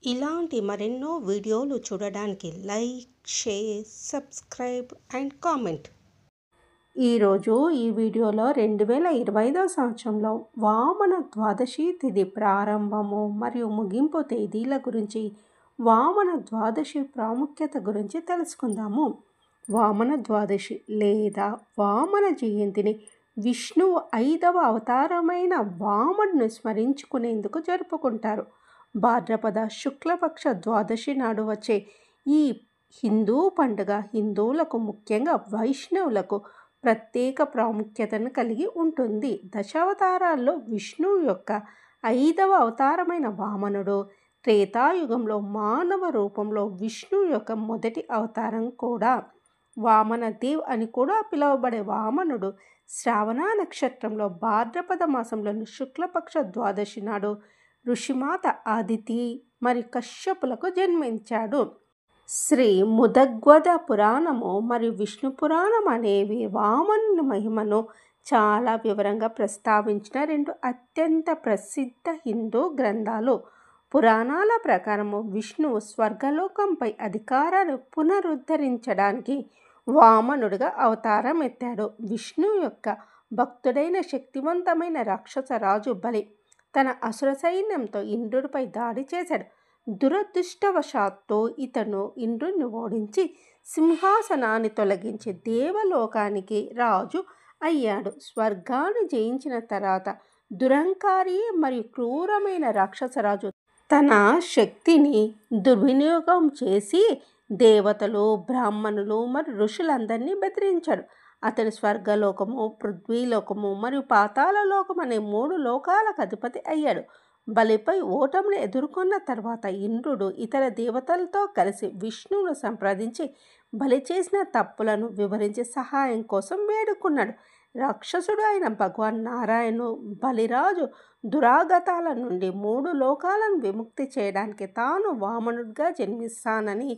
ఇలాంటి మరెన్నో వీడియోలు చూడడానికి like, share, subscribe and comment. ఈరోజు ఈ వీడియోలో 2025 సంవత్సరంలో వామన ద్వాదశి తిథి ప్రారంభము మరియు ముగింపు తేదీల గురించి, వామన ద్వాదశి ప్రాముఖ్యత గురించి తెలుసుకుందాము. వామన ద్వాదశి లేదా వామన జయంతిని విష్ణువు 5వ అవతారమైన వామనుని స్మరించుకునేందుకు జరుపుకుంటారు. భాద్రపద శుక్లపక్ష ద్వాదశి నాడు వచ్చే ఈ హిందూ పండుగ హిందువులకు, ముఖ్యంగా వైష్ణవులకు ప్రత్యేక ప్రాముఖ్యతను కలిగి ఉంటుంది. దశావతారాల్లో విష్ణువు యొక్క 5వ అవతారమైన వామనుడు త్రేతాయుగంలో మానవ రూపంలో విష్ణువు యొక్క మొదటి అవతారం కూడా. వామనదేవ్ అని కూడా పిలువబడే వామనుడు శ్రావణ నక్షత్రంలో భాద్రపద మాసంలోని శుక్లపక్ష ద్వాదశి నాడు ఋషిమాత అదితి మరియు కశ్యపులకు జన్మించాడు. శ్రీ ముదగ్వద పురాణము మరియు విష్ణు పురాణం అనేవి వామనుని మహిమను చాలా వివరంగా ప్రస్తావించిన రెండు అత్యంత ప్రసిద్ధ హిందూ గ్రంథాలు. పురాణాల ప్రకారము విష్ణువు స్వర్గలోకంపై అధికారాన్ని పునరుద్ధరించడానికి వామనుడిగా అవతారం ఎత్తాడు. విష్ణువు యొక్క భక్తుడైన శక్తివంతమైన రాక్షస రాజు బలి తన అసుర సైన్యంతో ఇంద్రుడిపై దాడి చేశాడు. దురదృష్టవశాత్తు ఇతను ఇంద్రుడిని ఓడించి సింహాసనాన్ని తొలగించి దేవలోకానికి రాజు అయ్యాడు. స్వర్గాన్ని జయించిన తర్వాత దురహంకారి మరియు క్రూరమైన రాక్షసరాజు తన శక్తిని దుర్వినియోగం చేసి దేవతలు, బ్రాహ్మణులు మరియు ఋషులందరినీ బెదిరించాడు. అతని స్వర్గలోకము, పృథ్వీలోకము మరియు పాతాళలోకం అనే 3 లోకాలకు అధిపతి అయ్యాడు. బలిపై ఓటమిని ఎదుర్కొన్న తర్వాత ఇంద్రుడు ఇతర దేవతలతో కలిసి విష్ణువును సంప్రదించి బలి చేసిన తప్పులను వివరించి సహాయం కోసం వేడుకున్నాడు. రాక్షసుడు అయిన భగవాన్ నారాయణు బలిరాజు దురాగతాల నుండి 3 లోకాలను విముక్తి చేయడానికి తాను వామనుడిగా జన్మిస్తానని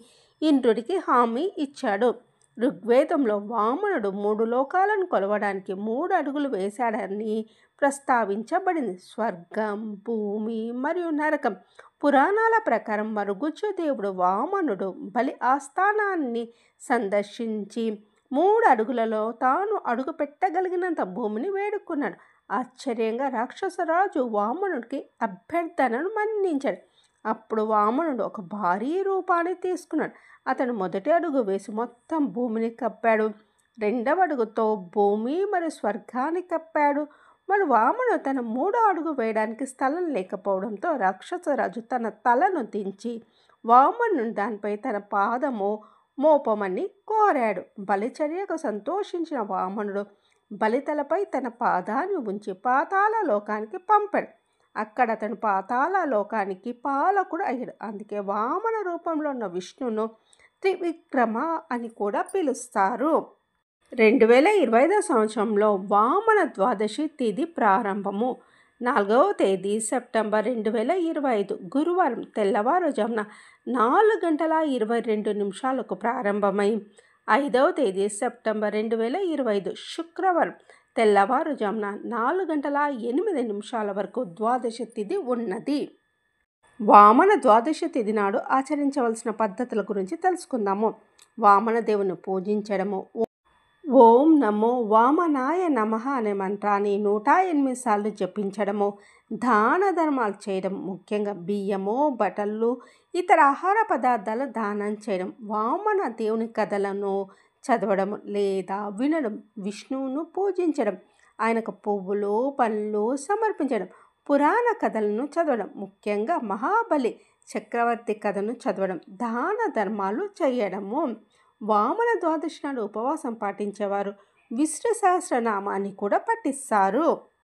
ఇంద్రుడికి హామీ ఇచ్చాడు. ఋగ్వేదంలో వామనుడు 3 లోకాలను కొలవడానికి 3 అడుగులు వేశాడని ప్రస్తావించబడింది. స్వర్గం, భూమి మరియు నరకం. పురాణాల ప్రకారం మరుగుజ్జు దేవుడు వామనుడు బలి ఆస్థానాన్ని సందర్శించి 3 అడుగులలో తాను అడుగు పెట్టగలిగినంత భూమిని వేడుకున్నాడు. ఆశ్చర్యంగా రాక్షసరాజు వామనుడికి అభ్యర్థనను మన్నించాడు. అప్పుడు వామనుడు ఒక భారీ రూపాన్ని తీసుకున్నాడు. అతను మొదటి అడుగు వేసి మొత్తం భూమిని కప్పాడు. 2వ అడుగుతో భూమి మరియు స్వర్గాన్ని కప్పాడు. మరి వామనుడు తన 3వ అడుగు వేయడానికి స్థలం లేకపోవడంతో రాక్షసరాజు తన తలను దించి వామనుని దానిపై తన పాదము మోపమని కోరాడు. బలిచర్యకు సంతోషించిన వామనుడు బలితలపై తన పాదాన్ని ఉంచి పాతాళ లోకానికి పంపాడు. అక్కడ అతను పాతాళ లోకానికి పాలకుడు అయ్యాడు. అందుకే వామన రూపంలో ఉన్న విష్ణువును త్రివిక్రమ అని కూడా పిలుస్తారు. 2025 సంవత్సరంలో వామన ద్వాదశి తిథి ప్రారంభము 4వ తేదీ సెప్టెంబర్ 2025 గురువారం తెల్లవారుజామున 4:22 ప్రారంభమై 5వ తేదీ సెప్టెంబర్ 2025 శుక్రవారం తెల్లవారుజామున 4:08 వరకు ద్వాదశి తిథి ఉన్నది. వామన ద్వాదశి తిథి నాడు ఆచరించవలసిన పద్ధతుల గురించి తెలుసుకుందాము. వామన దేవుని పూజించడము, ఓం నమో వామనాయ నమః అనే మంత్రాన్ని 108 సార్లు జపించడము, దాన ధర్మాలు చేయడం, ముఖ్యంగా బియ్యము, బట్టలు, ఇతర ఆహార పదార్థాలు దానం చేయడం, వామన దేవుని కథలను చదవడం లేదా వినడం, విష్ణువును పూజించడం, ఆయనకు పువ్వులు, పండ్లు సమర్పించడం, పురాణ కథలను చదవడం, ముఖ్యంగా మహాబలి చక్రవర్తి కథను చదవడం, దాన ధర్మాలు చేయడము. వామన ద్వాదశి నాడు ఉపవాసం పాటించేవారు విష్ణు సహస్రనామాన్ని కూడా పఠిస్తారు.